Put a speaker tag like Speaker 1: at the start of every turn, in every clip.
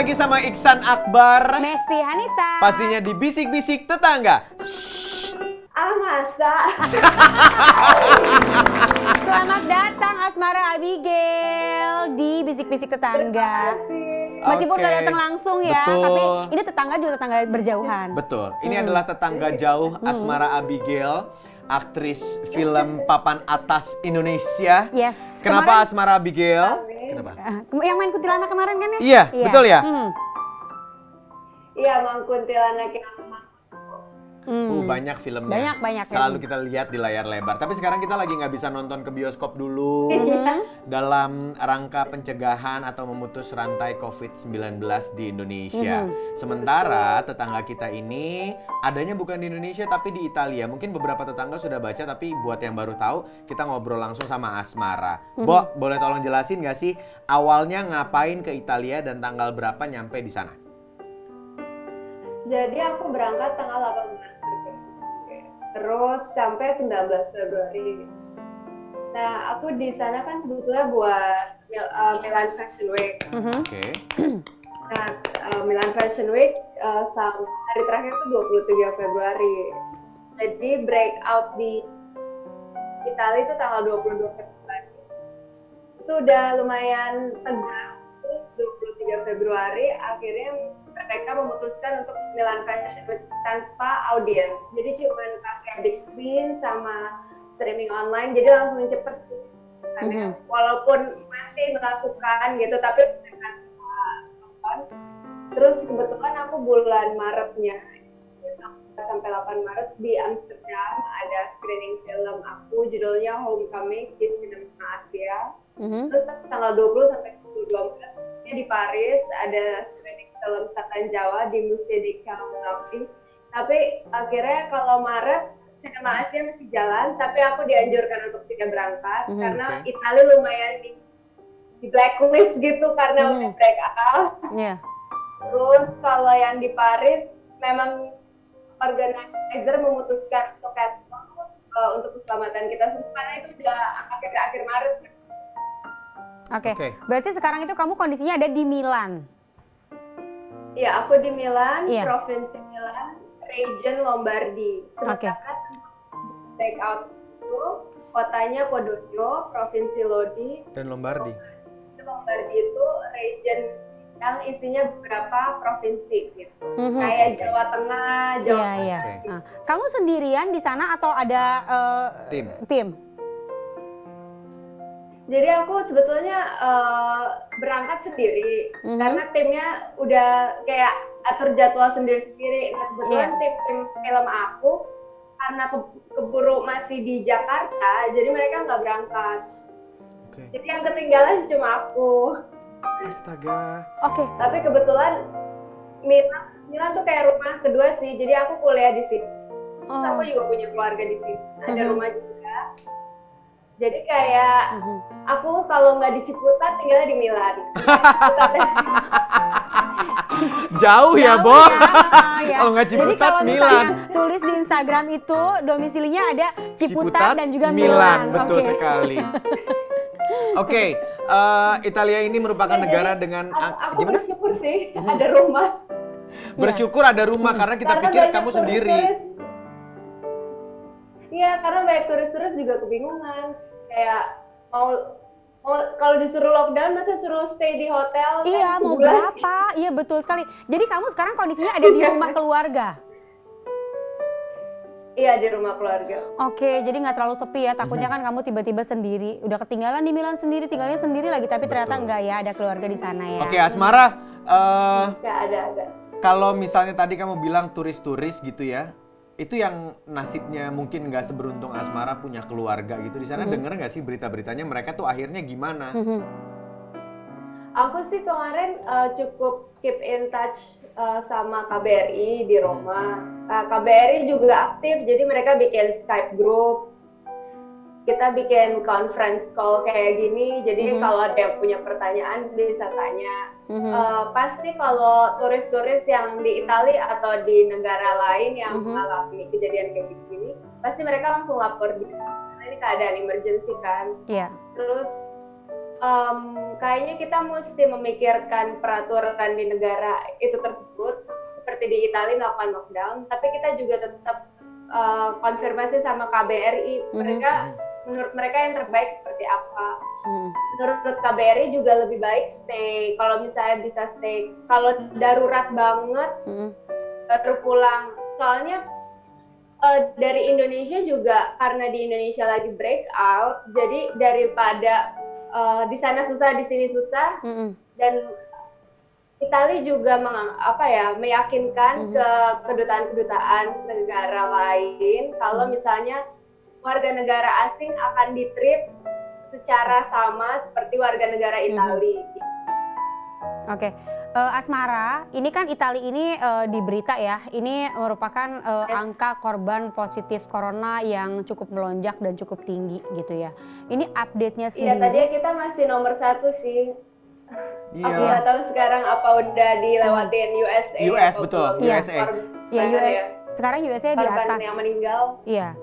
Speaker 1: lagi sama Iksan Akbar.
Speaker 2: Mesti Hanita.
Speaker 1: Pastinya di Bisik-Bisik Tetangga.
Speaker 3: Masa?
Speaker 2: Selamat datang Asmara Abigail di Bisik-Bisik Tetangga. Meskipun
Speaker 1: Oke.
Speaker 2: gak datang langsung ya,
Speaker 1: Betul.
Speaker 2: tapi ini tetangga juga tetangga berjauhan.
Speaker 1: Betul. Ini adalah tetangga jauh Asmara Abigail, aktris film papan atas Indonesia.
Speaker 2: Yes.
Speaker 1: Kenapa Asmara Abigail? Kenapa?
Speaker 2: Yang main kuntilanak kemarin kan ya?
Speaker 1: Iya, betul ya?
Speaker 3: Iya, Mang Kuntilanak yang
Speaker 1: Banyak filmnya.
Speaker 2: Banyak
Speaker 1: Selalu
Speaker 2: film.
Speaker 1: kita lihat di layar lebar. Tapi sekarang kita lagi nggak bisa nonton ke bioskop dulu. Dalam rangka pencegahan atau memutus rantai COVID-19 di Indonesia. Sementara tetangga kita ini adanya bukan di Indonesia tapi di Italia. Mungkin beberapa tetangga sudah baca, tapi buat yang baru tahu, kita ngobrol langsung sama Asmara. Bo, boleh tolong jelasin nggak sih awalnya ngapain ke Italia dan tanggal berapa nyampe di sana?
Speaker 3: Jadi aku berangkat tanggal 18 terus sampai 19 Februari. Nah, aku di sana kan sebetulnya buat Milan Fashion Week.
Speaker 1: Oke.
Speaker 3: Nah, Milan Fashion Week sampai hari terakhir itu 23 Februari. Jadi breakout di Italia itu tanggal 22 Februari. Itu udah lumayan tegang. Terus 23 Februari akhirnya mereka memutuskan untuk Milan Fashion Week tanpa audiens. Jadi cuma pakai big screen sama streaming online, jadi langsung cepet sih. Walaupun masih melakukan gitu, tapi mereka nonton. Terus kebetulan aku bulan Maretnya, sampai 8 Maret di Amsterdam ada screening film aku, judulnya Homecoming di Cinema Asia. Terus tanggal 20 sampai 22 Maret di Paris ada screening film Setan Jawa di Musée des Champs-Élysées. Tapi akhirnya kalau Maret Cinema Asia masih jalan, tapi aku dianjurkan untuk tidak berangkat karena Italia lumayan di blacklist gitu karena udah breakout. Terus kalau yang di Paris memang organizer memutuskan untuk untuk keselamatan kita semua karena itu udah akhir Maret.
Speaker 2: Oke. Berarti sekarang itu kamu kondisinya ada di Milan.
Speaker 3: Iya, aku di Milan,
Speaker 2: Iya.
Speaker 3: Provinsi Milan, Region Lombardi. Sementara breakout itu kotanya Codogno, Provinsi Lodi.
Speaker 1: Dan Lombardi.
Speaker 3: Lombardi itu region yang isinya beberapa provinsi gitu. Kayak Jawa Tengah, Jawa
Speaker 2: Iya. Kamu sendirian di sana atau ada tim?
Speaker 3: Jadi aku sebetulnya berangkat sendiri karena timnya udah kayak atur jadwal sendiri-sendiri. Nah, kebetulan tim film aku karena keburu masih di Jakarta, jadi mereka nggak berangkat. Jadi yang ketinggalan cuma aku.
Speaker 1: Astaga.
Speaker 3: Tapi kebetulan Milan tuh kayak rumah kedua sih. Jadi aku kuliah di sini. Terus aku juga punya keluarga di sini. Ada rumah juga. Jadi kayak aku kalau nggak di Ciputat tinggalnya di Milan.
Speaker 1: Jauh ya, Bo.
Speaker 2: Ya.
Speaker 1: Kalau nggak
Speaker 2: Jadi
Speaker 1: Ciputat,
Speaker 2: kalau
Speaker 1: Milan.
Speaker 2: misalnya tulis di Instagram itu domisilinya ada Ciputat dan juga Milan.
Speaker 1: Betul
Speaker 2: Oke.
Speaker 1: sekali. Oke, Italia ini merupakan negara dengan
Speaker 3: Aku
Speaker 1: gimana?
Speaker 3: bersyukur sih ada rumah.
Speaker 1: Bersyukur ada rumah karena kita
Speaker 3: Karena
Speaker 1: pikir
Speaker 3: banyak
Speaker 1: kamu sendiri.
Speaker 3: Iya, karena banyak turis-turis juga kebingungan. Kayak mau kalau disuruh lockdown masa suruh stay di hotel.
Speaker 2: Iya,
Speaker 3: kan
Speaker 2: mau
Speaker 3: sebulan.
Speaker 2: berapa? Iya, betul sekali. Jadi kamu sekarang kondisinya ada di rumah keluarga?
Speaker 3: Iya, di rumah keluarga.
Speaker 2: Oke, jadi nggak terlalu sepi ya. Takutnya kan kamu tiba-tiba sendiri. Udah ketinggalan di Milan sendiri, tinggalnya sendiri lagi. Tapi ternyata enggak ya, ada keluarga di sana ya.
Speaker 1: Oke, Asmara,
Speaker 3: Nggak ada.
Speaker 1: kalau misalnya tadi kamu bilang turis-turis gitu ya, itu yang nasibnya mungkin nggak seberuntung Asmara punya keluarga gitu. Di sana denger nggak sih berita-beritanya mereka tuh akhirnya gimana?
Speaker 3: Aku sih kemarin cukup keep in touch sama KBRI di Roma. KBRI juga aktif, jadi mereka bikin Skype group. Kita bikin conference call kayak gini, jadi kalau ada yang punya pertanyaan bisa tanya. Pasti kalau turis-turis yang di Italia atau di negara lain yang mengalami kejadian kayak gini, pasti mereka langsung lapor di karena ini keadaan emergency kan.
Speaker 2: Iya.
Speaker 3: Terus kayaknya kita mesti memikirkan peraturan di negara itu tersebut, seperti di Italia melakukan lockdown, tapi kita juga tetap konfirmasi sama KBRI, menurut mereka yang terbaik seperti apa. Menurut KBRI juga lebih baik stay, kalau misalnya bisa stay, kalau darurat banget baru pulang. Soalnya dari Indonesia juga, karena di Indonesia lagi breakout, jadi daripada di sana susah, di sini susah, dan Italia juga meyakinkan ke kedutaan-kedutaan negara lain kalau misalnya warga negara asing akan ditreat secara sama seperti warga negara Italia.
Speaker 2: Oke. Asmara, ini kan Italia ini di berita ya, ini merupakan angka korban positif corona yang cukup melonjak dan cukup tinggi gitu ya. Ini update-nya sendiri.
Speaker 3: Iya, tadi kita masih nomor 1 sih.
Speaker 1: Iya.
Speaker 3: Aku nggak tahu sekarang apa udah dilewatin USA.
Speaker 1: US betul, USA.
Speaker 2: Iya, sekarang USA di atas.
Speaker 3: Yang meninggal.
Speaker 2: Iya.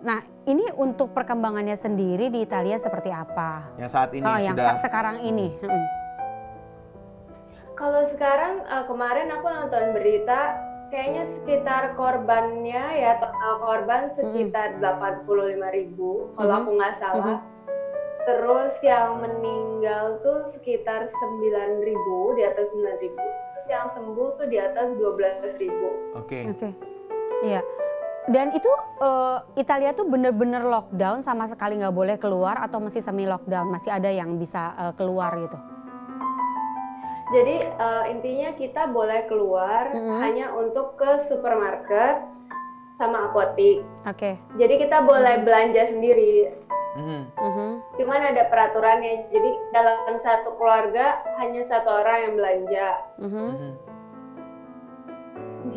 Speaker 2: Nah, ini untuk perkembangannya sendiri di Italia seperti apa?
Speaker 1: Yang saat ini
Speaker 2: yang
Speaker 1: sudah.
Speaker 2: sekarang ini.
Speaker 3: Kalau sekarang kemarin aku nonton berita, kayaknya sekitar korbannya ya total korban sekitar 85.000 kalau aku nggak salah. Terus yang meninggal tuh sekitar 9.000, di atas 9.000. Terus yang sembuh tuh di atas 12.000.
Speaker 1: Oke.
Speaker 2: Iya. Dan itu Italia tuh bener-bener lockdown, sama sekali nggak boleh keluar, atau masih semi lockdown, masih ada yang bisa keluar gitu?
Speaker 3: Jadi intinya kita boleh keluar hanya untuk ke supermarket sama apotik.
Speaker 2: Oke.
Speaker 3: Jadi kita boleh belanja sendiri. Cuman ada peraturannya. Jadi dalam satu keluarga hanya satu orang yang belanja.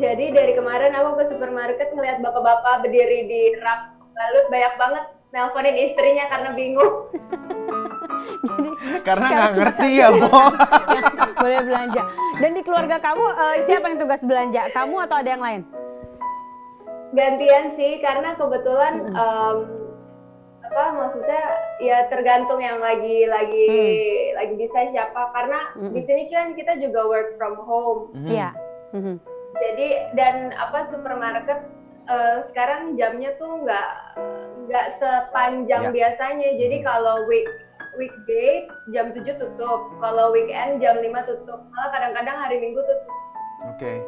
Speaker 3: Jadi dari kemarin aku ke supermarket ngeliat bapak-bapak berdiri di rak balut, banyak banget nelponin istrinya karena bingung.
Speaker 2: Jadi,
Speaker 1: karena nggak ngerti ya, Bo.
Speaker 2: Boleh belanja. Dan di keluarga kamu siapa yang tugas belanja? Kamu atau ada yang lain?
Speaker 3: Gantian sih, karena kebetulan maksudnya ya tergantung yang lagi bisa siapa, karena di sini kan kita juga work from home.
Speaker 2: Iya.
Speaker 3: Jadi dan supermarket sekarang jamnya tuh nggak sepanjang biasanya. Jadi kalau weekday jam 7 tutup, kalau weekend jam 5 tutup, malah kadang-kadang hari Minggu tutup.
Speaker 1: Oke.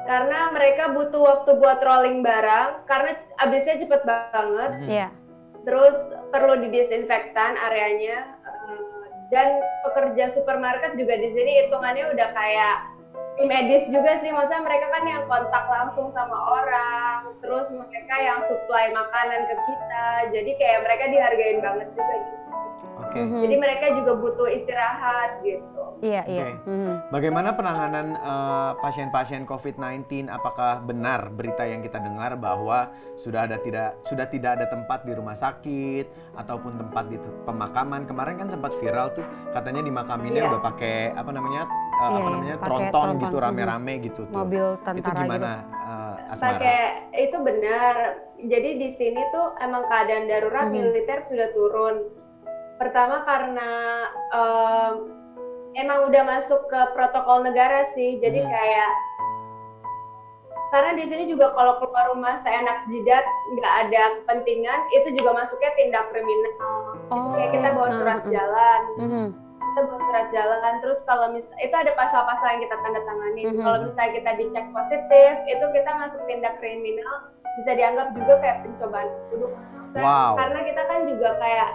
Speaker 3: Karena mereka butuh waktu buat rolling barang, karena habisnya cepet banget.
Speaker 2: Iya.
Speaker 3: Terus perlu didisinfektan areanya, dan pekerja supermarket juga di sini hitungannya udah kayak tim medis juga sih, maksudnya mereka kan yang kontak langsung sama orang, terus mereka yang supply makanan ke kita, jadi kayak mereka dihargain banget juga gitu.
Speaker 1: Oke.
Speaker 3: Jadi mereka juga butuh istirahat gitu.
Speaker 2: Iya.
Speaker 1: Bagaimana penanganan pasien-pasien COVID-19? Apakah benar berita yang kita dengar bahwa sudah tidak ada tempat di rumah sakit ataupun tempat di pemakaman? Kemarin kan sempat viral tuh, katanya dimakaminnya udah pakai tronton gitu, rame-rame gitu tuh.
Speaker 2: Mobil tentara.
Speaker 1: Itu gimana, Asmara?
Speaker 3: Itu benar. Jadi di sini tuh emang keadaan darurat, militer sudah turun. Pertama karena emang udah masuk ke protokol negara sih, jadi kayak karena di sini juga kalau keluar rumah seenak jidat, nggak ada kepentingan, itu juga masuknya tindak kriminal. Kayak kita bawa surat jalan, terus kalau itu ada pasal-pasal yang kita tanda tangani. Kalau misalnya kita dicek positif, itu kita masuk tindak kriminal, bisa dianggap juga kayak pencobaan pembunuhan. Karena kita kan juga kayak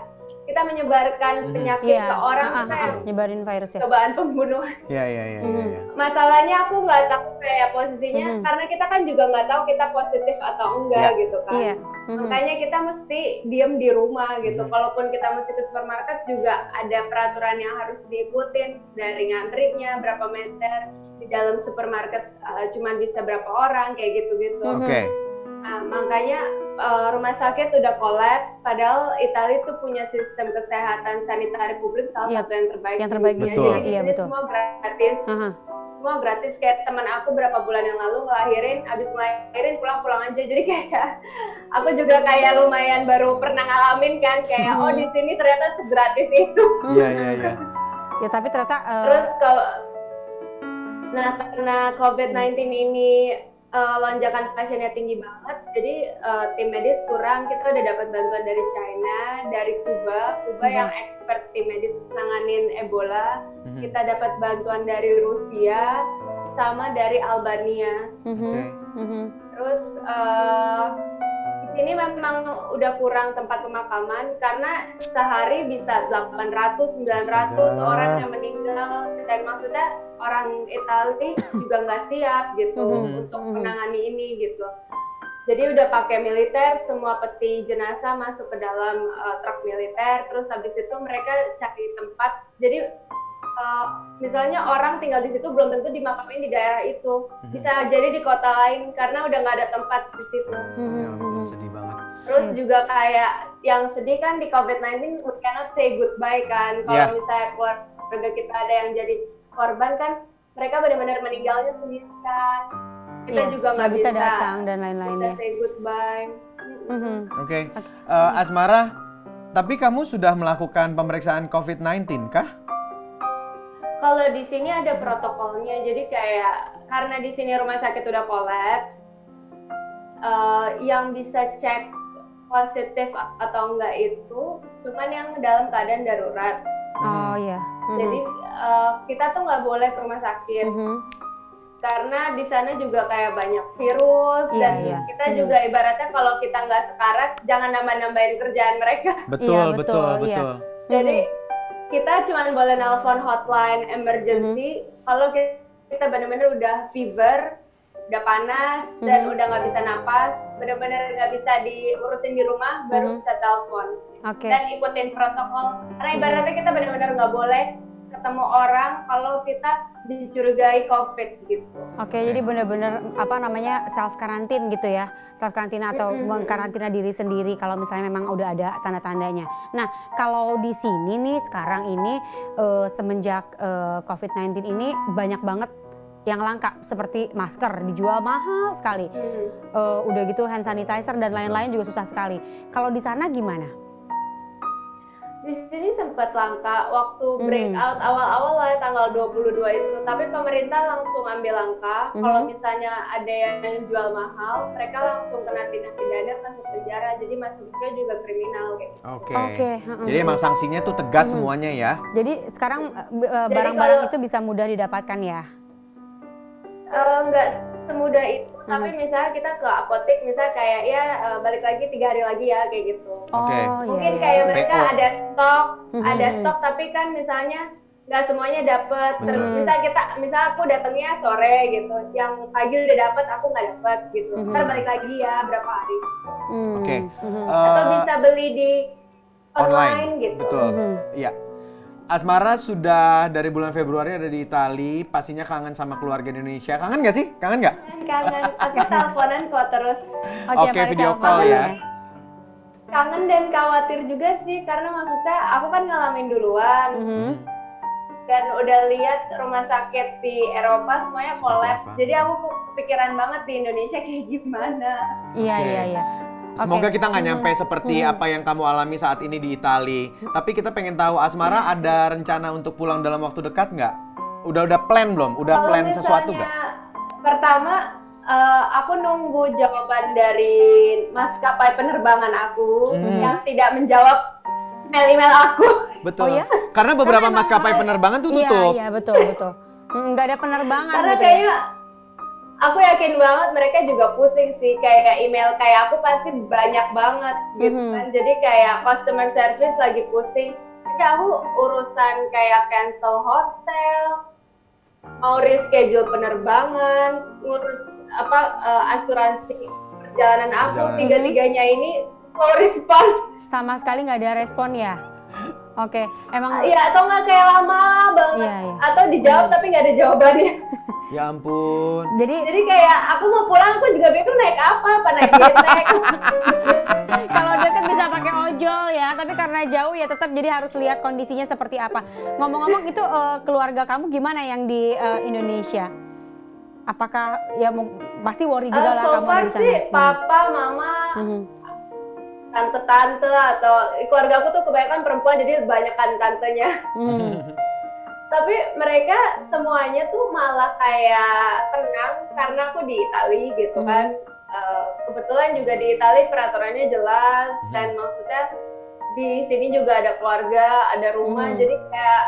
Speaker 3: kita menyebarkan penyakit ke orang,
Speaker 2: nyebarin virus ya.
Speaker 3: Cobaan pembunuhan.
Speaker 1: Iya.
Speaker 3: Masalahnya aku nggak tahu kayak posisinya, karena kita kan juga nggak tahu kita positif atau enggak gitu kan. Makanya kita mesti diem di rumah gitu. Kalaupun kita mesti ke supermarket juga ada peraturan yang harus diikutin, dari ngantrinya berapa meter, di dalam supermarket cuma bisa berapa orang, kayak gitu-gitu. Nah, makanya rumah sakit udah kolaps, padahal Italia tuh punya sistem kesehatan sanitari publik salah satu yang terbaik.
Speaker 2: Yang terbaik
Speaker 1: betul.
Speaker 3: Jadi semua gratis. semua gratis. Kayak teman aku berapa bulan yang lalu ngelahirin, abis ngelahirin pulang-pulang aja. Jadi kayak aku juga kayak lumayan baru pernah ngalamin kan, kayak oh di sini ternyata segratis itu.
Speaker 1: Iya.
Speaker 2: Ya tapi ternyata
Speaker 3: Terus kalau karena COVID-19 ini lonjakan pasiennya tinggi banget, jadi tim medis kurang. Kita udah dapat bantuan dari China, dari Kuba yang expert tim medis nanganin Ebola. Kita dapat bantuan dari Rusia sama dari Albania. Terus di sini memang udah kurang tempat pemakaman karena sehari bisa 800-900 orang yang meninggal, dan maksudnya orang Italia juga nggak siap gitu untuk menangani ini gitu. Jadi udah pakai militer, semua peti jenazah masuk ke dalam truk militer, terus habis itu mereka cari tempat. Jadi misalnya orang tinggal di situ belum tentu dimakamin di daerah itu, bisa jadi di kota lain karena udah nggak ada tempat di situ.
Speaker 1: Ya ampun, sedih banget.
Speaker 3: Terus juga kayak yang sedih kan di COVID-19 we cannot say goodbye kan. Kalau misalnya keluarga kita ada yang jadi korban kan, mereka benar-benar meninggalnya sendirian. Kita juga nggak bisa
Speaker 2: datang dan lain-lainnya.
Speaker 3: Say goodbye.
Speaker 1: Oke. Asmara, tapi kamu sudah melakukan pemeriksaan COVID-19 kah?
Speaker 3: Kalau di sini ada protokolnya, jadi kayak karena di sini rumah sakit udah kolaps, yang bisa cek positif atau enggak itu cuman yang dalam keadaan darurat.
Speaker 2: Oh iya.
Speaker 3: Jadi kita tuh nggak boleh ke rumah sakit karena di sana juga kayak banyak virus dan kita juga ibaratnya kalau kita nggak sekarat jangan nambah-nambahin kerjaan mereka.
Speaker 1: Betul.
Speaker 3: Jadi kita cuma boleh nelpon hotline emergency kalau kita benar-benar udah fever, udah panas dan udah nggak bisa napas, benar-benar nggak bisa diurusin di rumah, baru bisa telepon. Dan ikutin protokol. Karena ibaratnya kita benar-benar nggak boleh ketemu orang kalau kita dicurigai COVID gitu.
Speaker 2: Jadi benar-benar self karantin gitu ya, self karantina atau mengkarantina diri sendiri kalau misalnya memang udah ada tanda-tandanya. Nah kalau di sini nih sekarang ini semenjak COVID-19 ini banyak banget yang langka seperti masker dijual mahal sekali, udah gitu hand sanitizer dan lain-lain juga susah sekali. Kalau di sana gimana?
Speaker 3: Di sini sempat langka waktu breakout awal-awal lah tanggal 22 itu, tapi pemerintah langsung ambil langkah. Kalau misalnya ada yang jual mahal, mereka langsung kena tindak pidana, masuk penjara, jadi masuknya juga kriminal gitu.
Speaker 1: Jadi emang sanksinya tuh tegas semuanya ya.
Speaker 2: Jadi sekarang barang-barang itu bisa mudah didapatkan ya?
Speaker 3: Nggak semudah itu, tapi misalnya kita ke apotek, misalnya kayak balik lagi 3 hari lagi ya kayak gitu. Mungkin kayak mereka ada stok, tapi kan misalnya nggak semuanya dapet. Terus misal aku datangnya sore gitu, yang pagi udah dapet, aku nggak dapet gitu. Ntar balik lagi ya berapa hari. Atau bisa beli di online gitu.
Speaker 1: Betul. Iya. Asmara sudah dari bulan Februari ada di Itali, pastinya kangen sama keluarga di Indonesia. Kangen nggak sih? Kangen nggak?
Speaker 3: Kangen. Aku teleponan kok terus.
Speaker 1: Oke, video call ya.
Speaker 3: Kangen dan khawatir juga sih, karena maksudnya aku kan ngalamin duluan. Dan udah lihat rumah sakit di Eropa semuanya kolaps. Jadi aku kepikiran banget di Indonesia kayak gimana.
Speaker 2: Iya.
Speaker 1: Semoga kita nggak nyampe seperti apa yang kamu alami saat ini di Itali. Tapi kita pengen tahu, Asmara ada rencana untuk pulang dalam waktu dekat nggak? Udah plan belum? Udah plan sesuatu nggak?
Speaker 3: Pertama, aku nunggu jawaban dari maskapai penerbangan aku yang tidak menjawab email aku.
Speaker 1: Betul. Karena beberapa maskapai penerbangan tuh tutup.
Speaker 2: Iya, betul. Nggak ada penerbangan.
Speaker 3: Karena
Speaker 2: gitu
Speaker 3: kayaknya aku yakin banget mereka juga pusing sih, kayak email kayak aku pasti banyak banget gitu kan. Jadi kayak customer service lagi pusing. Jadi aku urusan kayak cancel hotel, mau reschedule penerbangan, ngurus asuransi perjalanan aku, tiga-tiganya ini slow respon.
Speaker 2: Sama sekali nggak ada respon ya? Emang
Speaker 3: iya, atau nggak kayak lama banget, atau dijawab tapi nggak ada jawabannya.
Speaker 1: Ya ampun.
Speaker 2: Jadi
Speaker 3: kayak aku mau pulang, aku juga bingung naik apa naik jet.
Speaker 2: Kalau deket bisa pakai ojek ojol ya, tapi karena jauh ya tetap jadi harus lihat kondisinya seperti apa. Ngomong-ngomong itu keluarga kamu gimana yang di Indonesia? Apakah ya pasti worry juga lah
Speaker 3: So
Speaker 2: kamu
Speaker 3: far
Speaker 2: di sana?
Speaker 3: sih papa, mama, tante-tante atau keluarga aku tuh kebanyakan perempuan jadi banyak kan tantenya. Tapi mereka semuanya tuh malah kayak tenang karena aku di Itali gitu kan. Kebetulan juga di Itali peraturannya jelas dan maksudnya di sini juga ada keluarga, ada rumah, jadi kayak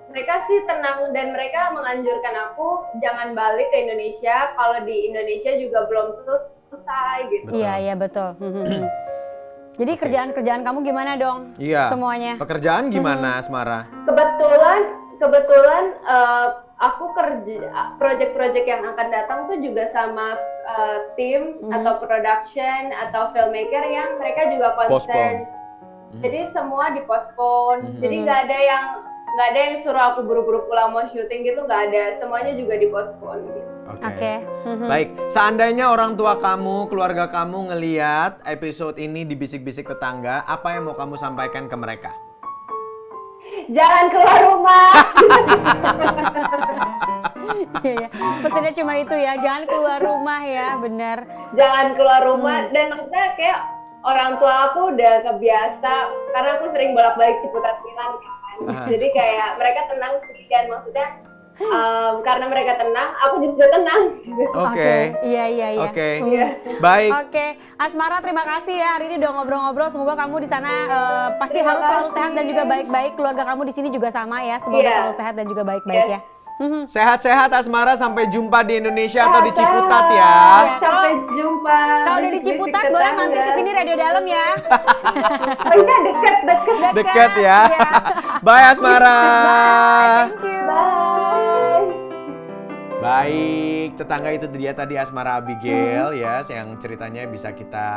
Speaker 3: mereka sih tenang dan mereka menganjurkan aku jangan balik ke Indonesia kalau di Indonesia juga belum selesai gitu.
Speaker 2: Iya, iya betul. Jadi kerjaan-kerjaan kamu gimana dong?
Speaker 1: Iya.
Speaker 2: Semuanya.
Speaker 1: Pekerjaan gimana, Asmara?
Speaker 3: Kebetulan aku kerja proyek-proyek yang akan datang tuh juga sama tim atau production atau filmmaker yang mereka juga concern. Jadi semua dipospon. Jadi nggak ada yang suruh aku buru-buru pulang mau syuting gitu, nggak ada. Semuanya juga dipospon gitu.
Speaker 2: Oke.
Speaker 1: Baik, seandainya orang tua kamu, keluarga kamu ngeliat episode ini di Bisik-Bisik Tetangga, apa yang mau kamu sampaikan ke mereka?
Speaker 3: Jangan keluar rumah.
Speaker 2: Iya, pesannya cuma itu ya, jangan keluar rumah ya, benar.
Speaker 3: Jangan keluar rumah dan maksudnya kayak orang tua aku udah kebiasa karena aku sering bolak-balik Ciputat Milan kan. Jadi kayak mereka tenang sih dan maksudnya karena mereka tenang, aku juga tenang.
Speaker 2: Oke. Iya.
Speaker 1: Oke. Baik.
Speaker 2: Oke, Asmara terima kasih ya hari ini udah ngobrol-ngobrol. Semoga kamu di sana pasti harus selalu sehat dan juga baik-baik. Keluarga kamu di sini juga sama ya. Semoga selalu sehat dan juga baik-baik ya.
Speaker 1: Sehat-sehat Asmara, sampai jumpa di Indonesia atau di Ciputat ya.
Speaker 2: Iya.
Speaker 3: Sampai jumpa.
Speaker 2: Kalau udah di Ciputat boleh mampir ke sini Radio Dalam ya.
Speaker 3: Oh iya, deket.
Speaker 1: Deket ya.
Speaker 2: Iya.
Speaker 1: Bye Asmara.
Speaker 2: Thank you.
Speaker 3: Bye.
Speaker 1: Baik, tetangga itu dia tadi Asmara Abigail ya, yang ceritanya bisa kita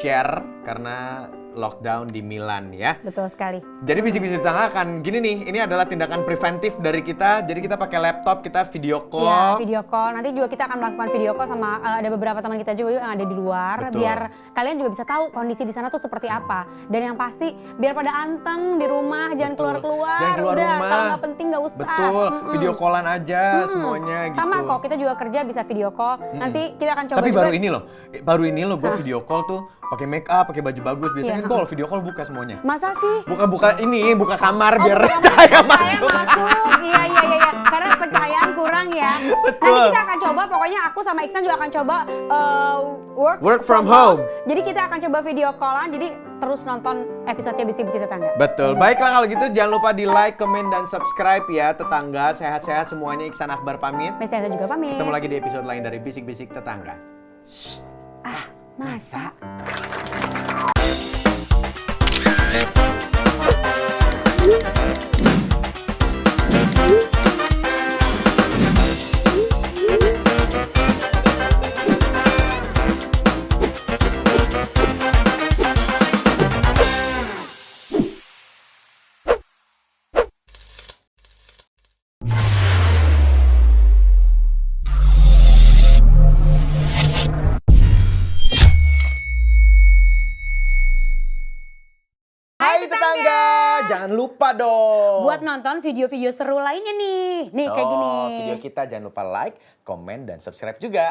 Speaker 1: share karena lockdown di Milan ya.
Speaker 2: Betul sekali.
Speaker 1: Jadi Bisik-Bisik Tetangga akan gini nih, ini adalah tindakan preventif dari kita. Jadi kita pakai laptop, kita video call.
Speaker 2: Ya, video call. Nanti juga kita akan melakukan video call sama ada beberapa teman kita juga yang ada di luar.
Speaker 1: Betul.
Speaker 2: Biar kalian juga bisa tahu kondisi di sana tuh seperti apa. Dan yang pasti biar pada anteng di rumah, jangan keluar-keluar.
Speaker 1: Jangan keluar
Speaker 2: Udah,
Speaker 1: rumah.
Speaker 2: kalau nggak penting nggak usah.
Speaker 1: Betul, video callan aja semuanya gitu.
Speaker 2: Sama kok, kita juga kerja bisa video call. Nanti kita akan coba
Speaker 1: Tapi
Speaker 2: juga.
Speaker 1: baru ini loh gue video call tuh pakai make up, pakai baju bagus. Biasanya kan kalau video call buka semuanya.
Speaker 2: Masa sih?
Speaker 1: Buka kamar biar
Speaker 2: bukan
Speaker 1: cahaya
Speaker 2: cahaya
Speaker 1: masuk.
Speaker 2: Iya. Karena pencahayaan kurang ya.
Speaker 1: Betul.
Speaker 2: Nanti kita akan coba, pokoknya aku sama Iksan juga akan coba
Speaker 1: Work from home.
Speaker 2: Jadi kita akan coba video callan, jadi terus nonton episode-nya Bisik-Bisik Tetangga.
Speaker 1: Betul. Baiklah kalau gitu jangan lupa di like, comment, dan subscribe ya tetangga. Sehat-sehat semuanya. Iksan Akbar pamit.
Speaker 2: Mesti saya juga pamit.
Speaker 1: Ketemu lagi di episode lain dari Bisik-Bisik Tetangga.
Speaker 2: Masa?
Speaker 1: Hai tetangga, jangan lupa dong.
Speaker 2: Buat nonton video-video seru lainnya nih. Nih kayak gini.
Speaker 1: Video kita jangan lupa like, comment, dan subscribe juga.